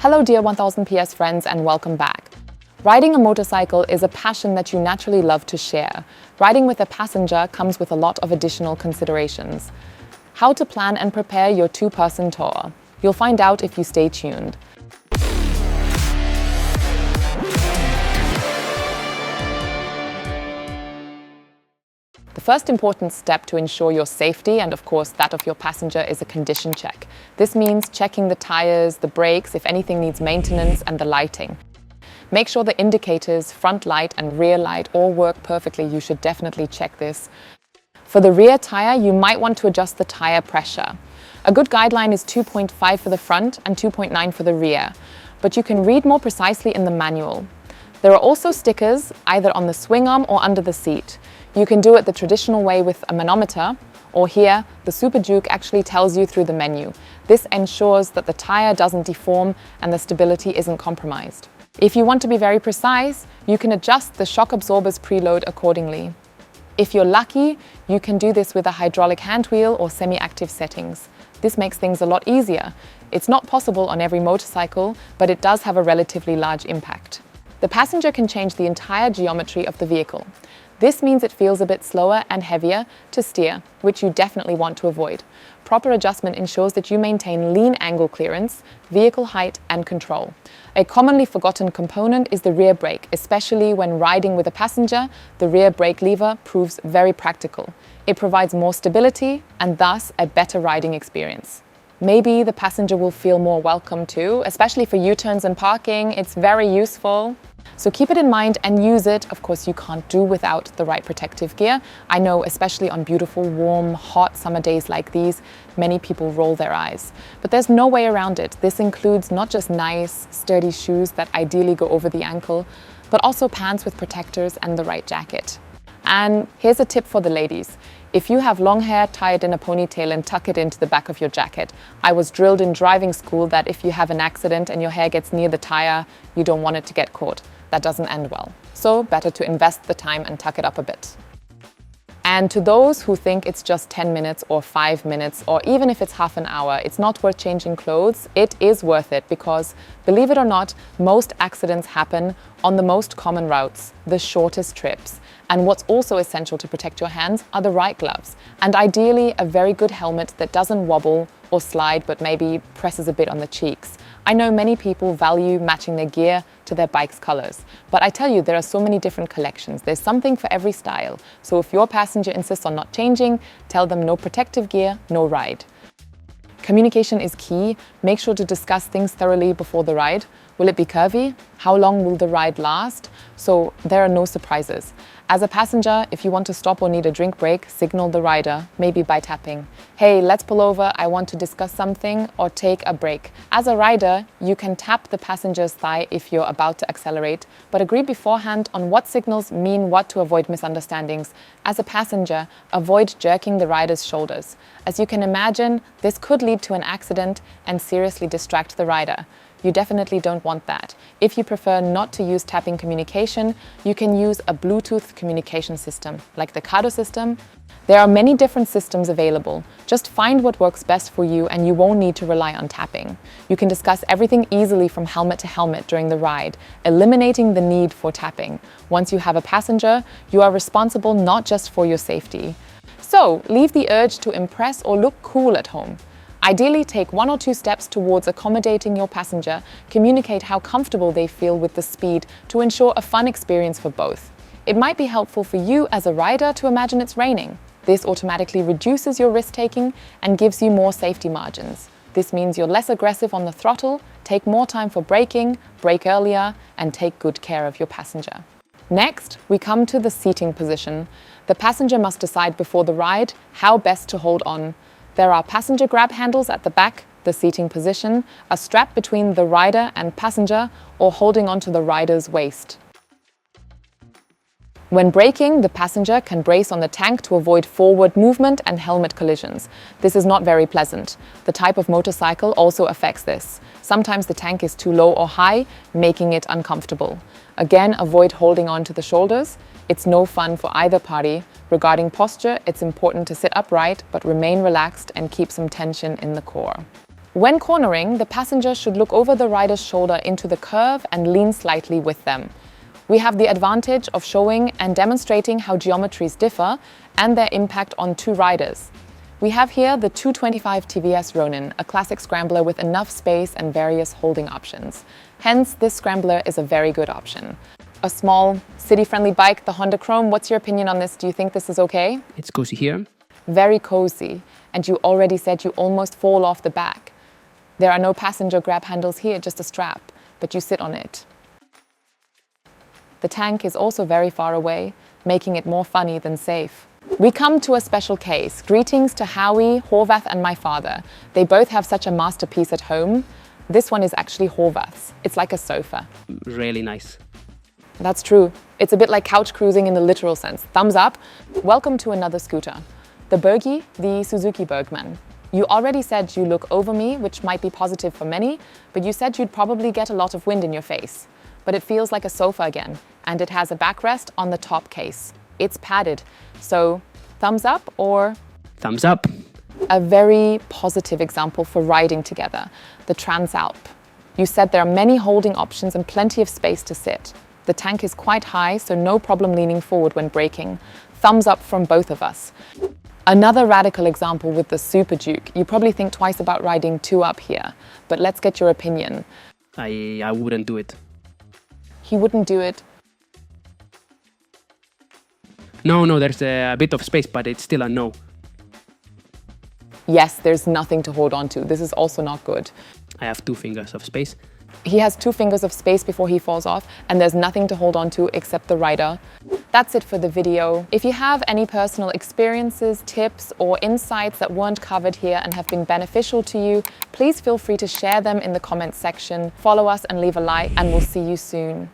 Hello dear 1000 PS friends and welcome back. Riding a motorcycle is a passion that you naturally love to share. Riding with a passenger comes with a lot of additional considerations. How to plan and prepare your two-person tour. You'll find out if you stay tuned. The first important step to ensure your safety and of course that of your passenger is a condition check. This means checking the tires, the brakes, if anything needs maintenance, and the lighting. Make sure the indicators, front light and rear light all work perfectly. You should definitely check this. For the rear tire, you might want to adjust the tire pressure. A good guideline is 2.5 for the front and 2.9 for the rear, but you can read more precisely in the manual. There are also stickers either on the swing arm or under the seat. You can do it the traditional way with a manometer, or here, the Super Duke actually tells you through the menu. This ensures that the tire doesn't deform and the stability isn't compromised. If you want to be very precise, you can adjust the shock absorber's preload accordingly. If you're lucky, you can do this with a hydraulic hand wheel or semi-active settings. This makes things a lot easier. It's not possible on every motorcycle, but it does have a relatively large impact. The passenger can change the entire geometry of the vehicle. This means it feels a bit slower and heavier to steer, which you definitely want to avoid. Proper adjustment ensures that you maintain lean angle clearance, vehicle height and control. A commonly forgotten component is the rear brake, especially when riding with a passenger. The rear brake lever proves very practical. It provides more stability and thus a better riding experience. Maybe the passenger will feel more welcome too, especially for U-turns and parking. It's very useful. So keep it in mind and use it. Of course, you can't do without the right protective gear. I know, especially on beautiful, warm, hot summer days like these, many people roll their eyes. But there's no way around it. This includes not just nice, sturdy shoes that ideally go over the ankle, but also pants with protectors and the right jacket. And here's a tip for the ladies. If you have long hair, tie it in a ponytail and tuck it into the back of your jacket. I was drilled in driving school that if you have an accident and your hair gets near the tire, you don't want it to get caught. That doesn't end well. So better to invest the time and tuck it up a bit. And to those who think it's just 10 minutes or 5 minutes, or even if it's half an hour, it's not worth changing clothes, it is worth it because, believe it or not, most accidents happen on the most common routes, the shortest trips. And what's also essential to protect your hands are the right gloves. And ideally, a very good helmet that doesn't wobble or slide, but maybe presses a bit on the cheeks. I know many people value matching their gear to their bike's colors, but I tell you, there are so many different collections. There's something for every style. So if your passenger insists on not changing, tell them no protective gear, no ride. Communication is key. Make sure to discuss things thoroughly before the ride. Will it be curvy? How long will the ride last? So there are no surprises. As a passenger, if you want to stop or need a drink break, signal the rider, maybe by tapping. Hey, let's pull over, I want to discuss something, or take a break. As a rider, you can tap the passenger's thigh if you're about to accelerate, but agree beforehand on what signals mean what to avoid misunderstandings. As a passenger, avoid jerking the rider's shoulders. As you can imagine, this could lead to an accident and seriously distract the rider. You definitely don't want that. If you prefer not to use tapping communication, you can use a Bluetooth communication system, like the Kado system. There are many different systems available. Just find what works best for you and you won't need to rely on tapping. You can discuss everything easily from helmet to helmet during the ride, eliminating the need for tapping. Once you have a passenger, you are responsible not just for your safety. So, leave the urge to impress or look cool at home. Ideally, take 1 or 2 steps towards accommodating your passenger, communicate how comfortable they feel with the speed to ensure a fun experience for both. It might be helpful for you as a rider to imagine it's raining. This automatically reduces your risk-taking and gives you more safety margins. This means you're less aggressive on the throttle, take more time for braking, brake earlier, and take good care of your passenger. Next, we come to the seating position. The passenger must decide before the ride how best to hold on. There are passenger grab handles at the back, the seating position, a strap between the rider and passenger, or holding onto the rider's waist. When braking, the passenger can brace on the tank to avoid forward movement and helmet collisions. This is not very pleasant. The type of motorcycle also affects this. Sometimes the tank is too low or high, making it uncomfortable. Again, avoid holding on to the shoulders. It's no fun for either party. Regarding posture, it's important to sit upright, but remain relaxed and keep some tension in the core. When cornering, the passenger should look over the rider's shoulder into the curve and lean slightly with them. We have the advantage of showing and demonstrating how geometries differ and their impact on two riders. We have here the 225 TVS Ronin, a classic scrambler with enough space and various holding options. Hence, this scrambler is a very good option. A small, city-friendly bike, the Honda Chrome, what's your opinion on this? Do you think this is okay? It's cozy here. Very cozy. And you already said you almost fall off the back. There are no passenger grab handles here, just a strap, but you sit on it. The tank is also very far away, making it more funny than safe. We come to a special case. Greetings to Howie, Horvath and my father. They both have such a masterpiece at home. This one is actually Horvath's. It's like a sofa. Really nice. That's true. It's a bit like couch cruising in the literal sense. Thumbs up. Welcome to another scooter. The Bergie, the Suzuki Bergman. You already said you look over me, which might be positive for many, but you said you'd probably get a lot of wind in your face. But it feels like a sofa again, and it has a backrest on the top case. It's padded, so thumbs up or? Thumbs up. A very positive example for riding together, the Transalp. You said there are many holding options and plenty of space to sit. The tank is quite high, so no problem leaning forward when braking. Thumbs up from both of us. Another radical example with the Super Duke. You probably think twice about riding two up here, but let's get your opinion. I wouldn't do it. He wouldn't do it. No, there's a bit of space, but it's still a no. Yes, there's nothing to hold on to. This is also not good. I have 2 fingers of space. He has 2 fingers of space before he falls off, and there's nothing to hold on to except the rider. That's it for the video. If you have any personal experiences, tips, or insights that weren't covered here and have been beneficial to you, please feel free to share them in the comments section. Follow us and leave a like, and we'll see you soon.